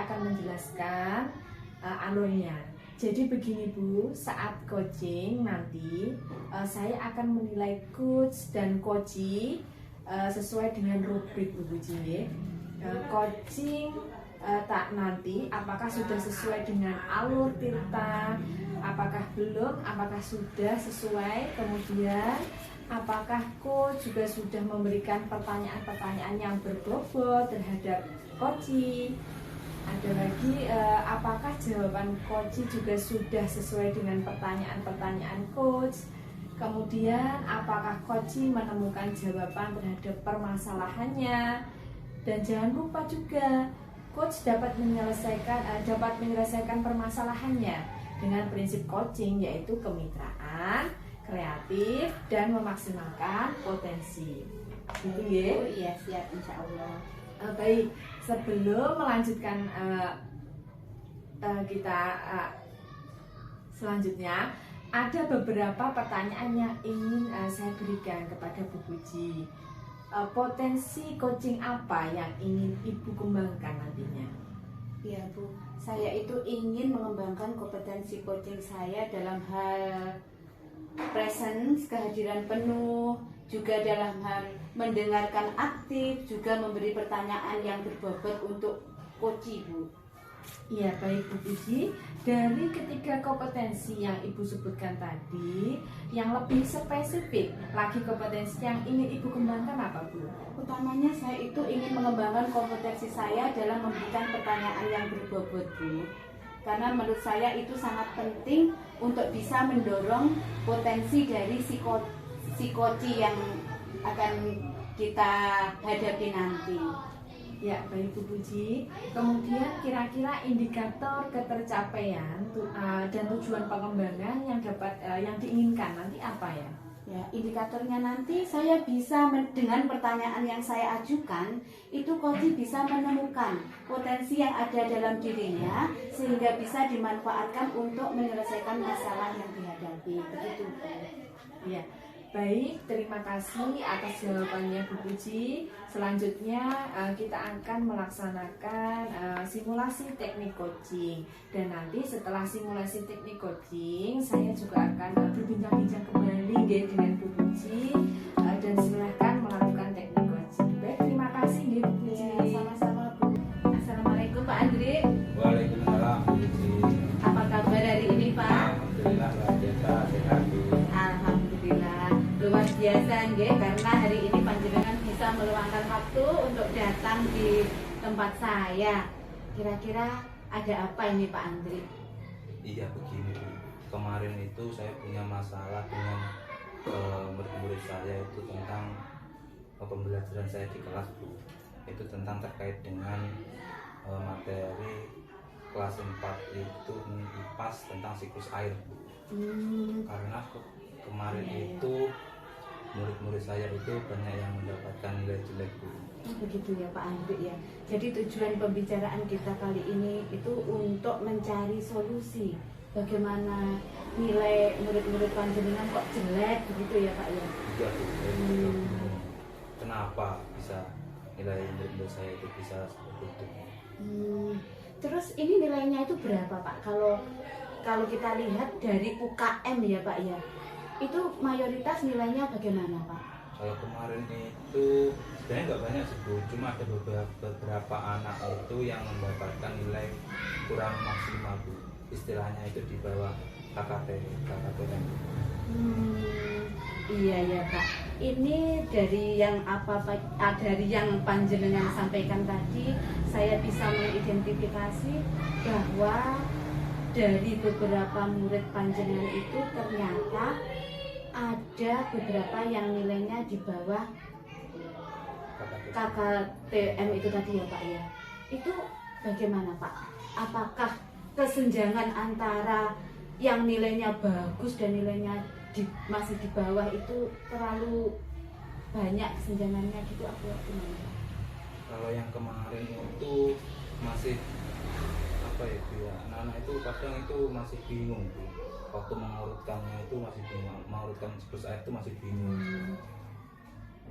akan menjelaskan alurnya. Jadi begini Bu, saat coaching nanti saya akan menilai coach dan coachee sesuai dengan rubrik Bu Puji. Coaching tak nanti apakah sudah sesuai dengan alur tirta, apakah belum, apakah sudah sesuai, kemudian apakah coach juga sudah memberikan pertanyaan-pertanyaan yang berbobot terhadap coaching. Ada lagi apakah jawaban coach juga sudah sesuai dengan pertanyaan-pertanyaan coach. Kemudian apakah coach menemukan jawaban terhadap permasalahannya. Dan jangan lupa juga coach dapat menyelesaikan permasalahannya dengan prinsip coaching, yaitu kemitraan, kreatif, dan memaksimalkan potensi. Gitu ya? Oh iya, siap, insya Allah. Baik, sebelum melanjutkan kita selanjutnya, ada beberapa pertanyaan yang ingin saya berikan kepada Bu Puji. Potensi coaching apa yang ingin Ibu kembangkan nantinya? Iya Bu, saya itu ingin mengembangkan kompetensi coaching saya dalam hal presence, kehadiran penuh, juga dalam hal mendengarkan aktif, juga memberi pertanyaan yang berbobot untuk coaching Bu. Iya, baik Bu Puji. Dari ketiga kompetensi yang Ibu sebutkan tadi, yang lebih spesifik lagi kompetensi yang ingin Ibu kembangkan apa Bu? Utamanya saya itu ingin mengembangkan kompetensi saya dalam memberikan pertanyaan yang berbobot Bu. Karena menurut saya itu sangat penting untuk bisa mendorong potensi dari si coaching yang akan kita hadapi nanti. Ya, baik Bu Puji. Kemudian kira-kira indikator ketercapaian dan tujuan pengembangan yang diinginkan nanti apa ya? Ya, indikatornya nanti saya bisa dengan pertanyaan yang saya ajukan, itu coaching bisa menemukan potensi yang ada dalam dirinya sehingga bisa dimanfaatkan untuk menyelesaikan masalah yang dihadapi. Begitu, Bu. Ya. Baik, terima kasih atas jawabannya Bu Puji. Selanjutnya kita akan melaksanakan simulasi teknik coaching. Dan nanti setelah simulasi teknik coaching, saya juga akan berbincang-bincang kembali dengan Bu Puji dan silahkan melakukan teknik coaching. Baik, terima kasih Bu Puji. Ya, sama-sama Bu. Assalamualaikum Pak Andri. Waalaikumsalam Bu Puji. Apa kabar hari ini Pak? Alhamdulillah luar biasa sehat Bu. Alhamdulillah luar biasa nggih, karena hari ini panjenengan bisa meluangkan waktu untuk datang di tempat saya. Kira-kira ada apa ini Pak Andri? Iya begini Bu. Kemarin itu saya punya masalah dengan murid-murid saya itu tentang pembelajaran saya di kelas Bu. Itu tentang terkait dengan materi kelas 4 itu IPAS tentang siklus air Bu. Karena kemarin itu murid-murid saya itu banyak yang mendapatkan nilai jelek Bu. Begitu ya Pak Andri ya. Jadi tujuan pembicaraan kita kali ini itu untuk mencari solusi bagaimana nilai murid-murid panjenengan kok jelek begitu ya Pak ya. Iya Bu. Saya juga bingung. Kenapa bisa nilai murid-murid saya itu bisa seperti itu? Terus ini nilainya itu berapa Pak? Kalau kita lihat dari UKM ya Pak ya, itu mayoritas nilainya bagaimana Pak? Kalau kemarin itu sebenarnya nggak banyak sih Bu, cuma ada beberapa anak itu yang mendapatkan nilai kurang maksimal Bu. Istilahnya itu di bawah KKTM. Iya ya Pak. Ini dari yang dari yang panjenengan sampaikan tadi, saya bisa mengidentifikasi bahwa dari beberapa murid panjenengan itu ternyata ada beberapa yang nilainya di bawah KKTM itu tadi ya Pak ya. Itu bagaimana Pak? Apakah kesenjangan antara yang nilainya bagus dan nilainya masih di bawah itu terlalu banyak kesenjangannya gitu atau gimana Pak? Kalau yang kemarin itu masih apa ya Bu ya, anak-anak itu kadang itu masih bingung Bu. Waktu mengurutkannya itu masih bingung, mengurutkan siklus air itu masih bingung.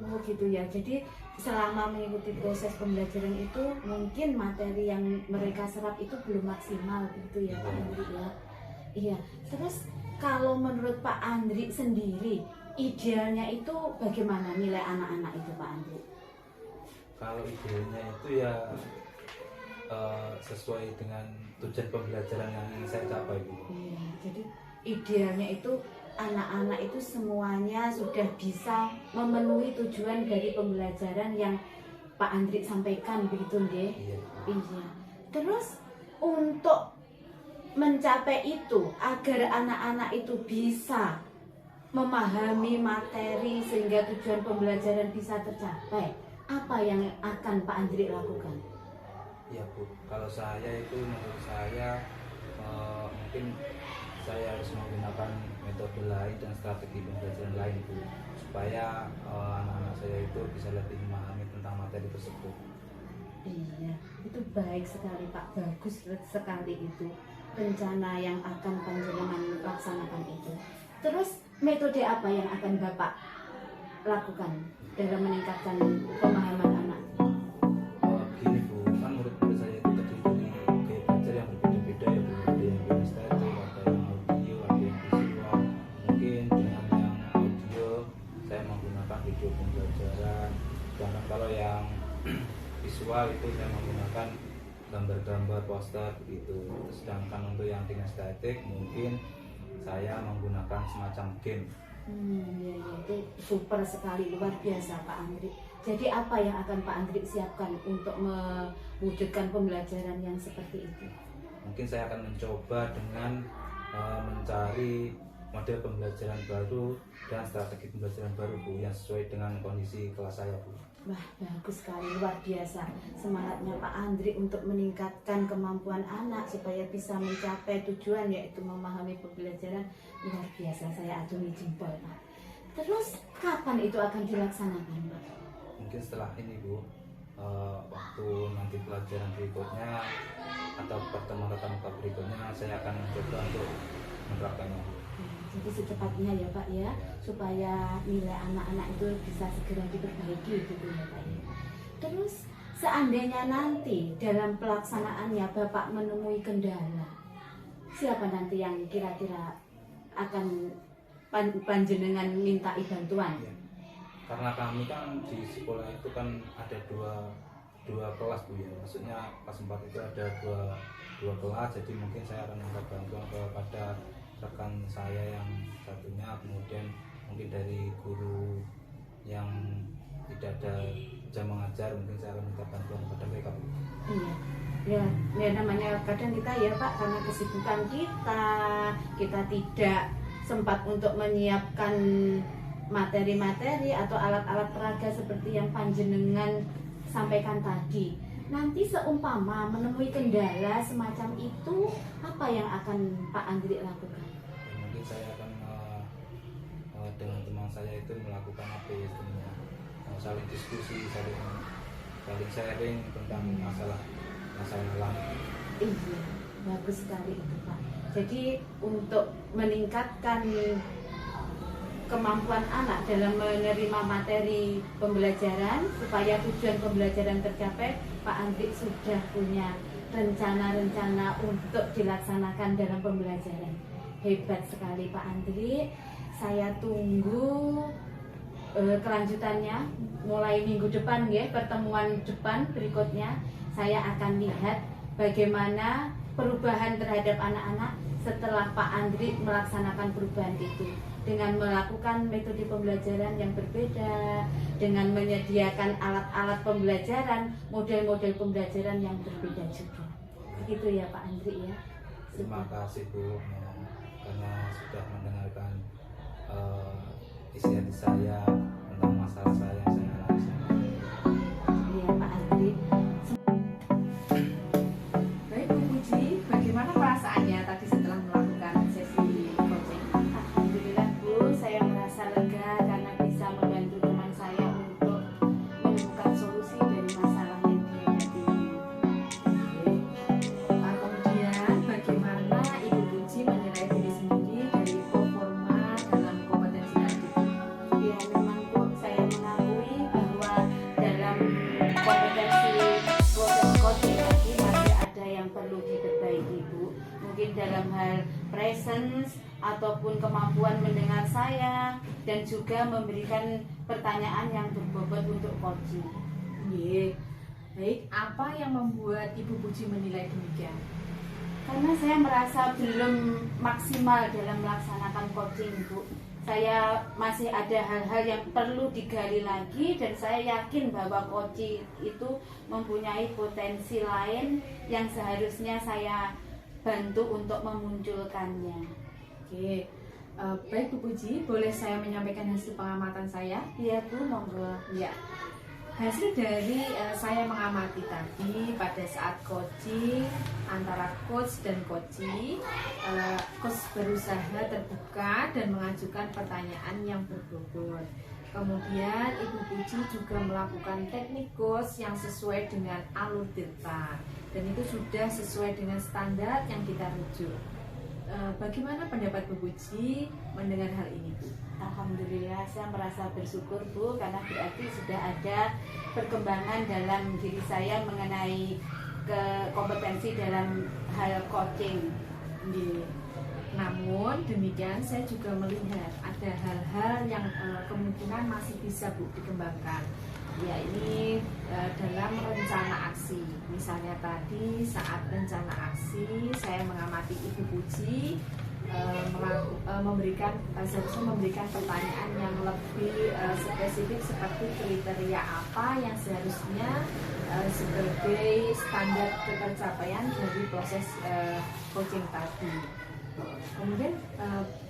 Oh gitu ya. Jadi selama mengikuti proses pembelajaran itu mungkin materi yang mereka serap itu belum maksimal gitu ya Pak Andri ya. Iya. Terus kalau menurut Pak Andri sendiri idealnya itu bagaimana nilai anak-anak itu Pak Andri? Kalau idealnya itu ya sesuai dengan tujuan pembelajaran yang ingin saya capai gitu. Iya. Jadi idealnya itu anak-anak itu semuanya sudah bisa memenuhi tujuan dari pembelajaran yang Pak Andri sampaikan begitu nggih? Iya. Iya. Terus untuk mencapai itu agar anak-anak itu bisa memahami materi sehingga tujuan pembelajaran bisa tercapai, apa yang akan Pak Andri lakukan? Iya Bu, kalau saya itu menurut saya mungkin saya harus menggunakan metode lain dan strategi pembelajaran lain Bu, supaya anak-anak saya itu bisa lebih memahami tentang materi tersebut. Iya, itu baik sekali Pak, bagus sekali itu rencana yang akan panjenengan laksanakan itu. Terus metode apa yang akan Bapak lakukan dalam meningkatkan pemahaman anak? Begini Bu, kan murid-murid saya itu terdiri dari gaya belajar yang berbeda-beda ya Bu. Ada yang kinestetik, ada yang audio, ada yang visual. Mungkin dengan yang audio saya menggunakan video pembelajaran. Sedangkan kalau yang visual itu saya menggunakan gambar-gambar poster begitu. Sedangkan untuk yang kinestetik mungkin saya menggunakan semacam game. Ya, itu super sekali, luar biasa Pak Andri. Jadi apa yang akan Pak Andri siapkan untuk mewujudkan pembelajaran yang seperti itu? Mungkin saya akan mencoba dengan mencari model pembelajaran baru dan strategi pembelajaran baru Bu, yang sesuai dengan kondisi kelas saya Bu. Wah, bagus sekali, luar biasa semangatnya Pak Andri untuk meningkatkan kemampuan anak supaya bisa mencapai tujuan, yaitu memahami pembelajaran. Luar biasa, saya acungi jempol Pak. Terus kapan itu akan dilaksanakan Pak? Mungkin setelah ini Bu, waktu nanti pelajaran berikutnya atau pertemuan tatap muka berikutnya saya akan mencoba untuk menerapkannya Bu. Jadi secepatnya ya Pak ya, supaya nilai anak-anak itu bisa segera diperbaiki gitu ya Pak ya. Terus seandainya nanti dalam pelaksanaannya Bapak menemui kendala, siapa nanti yang kira-kira akan panjenengan mintai bantuan? Ya. Karena kami kan di sekolah itu kan ada dua kelas Bu ya, maksudnya kelas 4 itu ada dua kelas, jadi mungkin saya akan minta bantuan kepada rekan saya yang satunya, kemudian mungkin dari guru yang tidak ada jam mengajar, mungkin saya akan minta bantuan kepada mereka Bu. Iya, ya namanya kadang kita ya Pak, karena kesibukan kita tidak sempat untuk menyiapkan materi-materi atau alat-alat peraga seperti yang panjenengan sampaikan tadi. Nanti seumpama menemui kendala semacam itu, apa yang akan Pak Andri lakukan? Ya, mungkin saya akan dengan teman saya itu melakukan apa ya istilahnya, saling diskusi, saling sharing tentang masalah lain. Iya, bagus sekali itu Pak. Jadi untuk meningkatkan kemampuan anak dalam menerima materi pembelajaran supaya tujuan pembelajaran tercapai, Pak Andri sudah punya rencana-rencana untuk dilaksanakan dalam pembelajaran. Hebat sekali Pak Andri. Saya tunggu kelanjutannya mulai minggu depan ya, pertemuan depan berikutnya saya akan lihat bagaimana perubahan terhadap anak-anak setelah Pak Andri melaksanakan perubahan itu dengan melakukan metode pembelajaran yang berbeda, dengan menyediakan alat-alat pembelajaran, model-model pembelajaran yang berbeda juga. Begitu ya Pak Andri ya. Terima kasih Bu, karena sudah mendengarkan isi hati saya tentang masalah saya yang saya alami selama ini. Iya Pak Andri. Baik Bu Puji, bagaimana perasaannya tadi setelah melakukan sesi coaching? Alhamdulillah Bu, saya merasa lega karena bisa membantu teman saya untuk menemukan solusi dari masalah yang dihadapi. Kemudian bagaimana Ibu Puji menilai diri sendiri dari performa dalam kompetensi tadi? Ya memang Bu, saya mengakui mungkin dalam hal presence ataupun kemampuan mendengar saya, dan juga memberikan pertanyaan yang berbobot untuk coaching. Iya. Baik, apa yang membuat Ibu Puji menilai demikian? Karena saya merasa belum maksimal dalam melaksanakan coaching, Bu. Saya masih ada hal-hal yang perlu digali lagi, dan saya yakin bahwa coaching itu mempunyai potensi lain yang seharusnya saya bantu untuk memunculkannya. Oke, baik Bu Puji, boleh saya menyampaikan hasil pengamatan saya? Iya Bu, monggo. Ya, hasil dari saya mengamati tadi pada saat coaching antara coach dan coachee, coach berusaha terbuka dan mengajukan pertanyaan yang berbobot. Kemudian Ibu Puji juga melakukan teknik coach yang sesuai dengan alur tirta, dan itu sudah sesuai dengan standar yang kita rujuk. Bagaimana pendapat Bu Puji mendengar hal ini, Bu? Alhamdulillah, saya merasa bersyukur Bu, karena berarti sudah ada perkembangan dalam diri saya mengenai kompetensi dalam hal coaching. Namun demikian saya juga melihat ada hal-hal yang kemungkinan masih bisa Bu dikembangkan, ya ini dalam rencana aksi. Misalnya tadi saat rencana aksi saya mengamati Ibu Puji seharusnya memberikan pertanyaan yang lebih spesifik, seperti kriteria apa yang seharusnya sebagai standar ketercapaian dari proses coaching tadi. Kemudian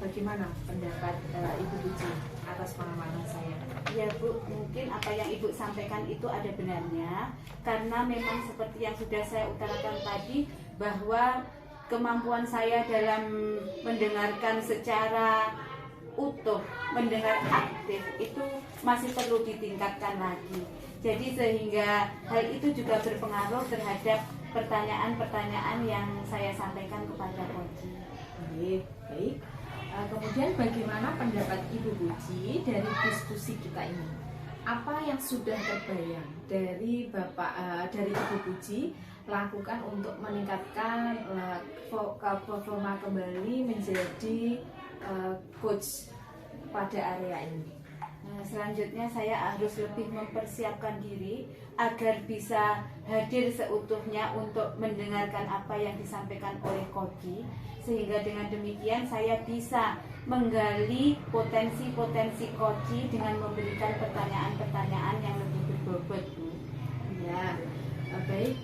bagaimana pendapat Ibu Puji atas pengamatan saya? Ya Bu, mungkin apa yang Ibu sampaikan itu ada benarnya, karena memang seperti yang sudah saya utarakan tadi, bahwa kemampuan saya dalam mendengarkan secara utuh, mendengar aktif itu masih perlu ditingkatkan lagi. Jadi sehingga hal itu juga berpengaruh terhadap pertanyaan-pertanyaan yang saya sampaikan kepada coaching. Baik. Kemudian bagaimana pendapat Ibu Puji dari diskusi kita ini? Apa yang sudah terbayang dari dari Ibu Puji lakukan untuk meningkatkan performa kembali menjadi coach pada area ini? Selanjutnya saya harus lebih mempersiapkan diri agar bisa hadir seutuhnya untuk mendengarkan apa yang disampaikan oleh coach, sehingga dengan demikian saya bisa menggali potensi-potensi coach dengan memberikan pertanyaan-pertanyaan yang lebih berbobot, Bu. Ya, baik,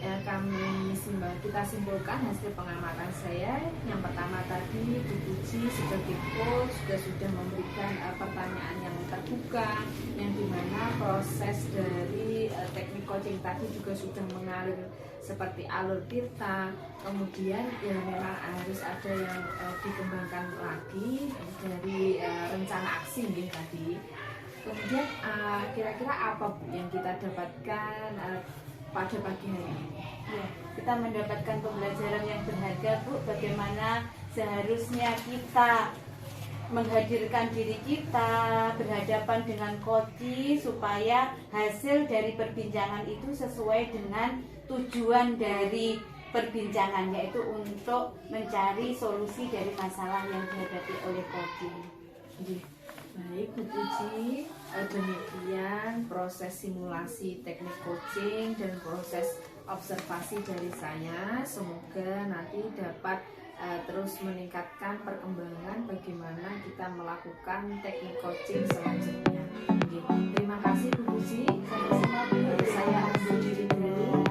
kita simpulkan hasil pengamatan saya. Yang pertama tadi Bu Puji sebagai coach sudah memberikan pertanyaan yang terbuka, yang dimana proses dari teknik coaching tadi juga sudah mengalir seperti alur tirta. Kemudian ya memang harus ada yang dikembangkan lagi dari rencana aksi nih tadi. Kemudian kira-kira apa Bu yang kita dapatkan pada pagi hari ini? Ya, kita mendapatkan pembelajaran yang berharga, Bu, bagaimana seharusnya kita menghadirkan diri kita berhadapan dengan coach supaya hasil dari perbincangan itu sesuai dengan tujuan dari perbincangan, yaitu untuk mencari solusi dari masalah yang dihadapi oleh coach. Baik Bu Puji, demikian proses simulasi teknik coaching dan proses observasi dari saya. Semoga nanti dapat terus meningkatkan perkembangan bagaimana kita melakukan teknik coaching selanjutnya. Terima kasih Bu Puji. Sama-sama, Bu. Saya undur diri dulu.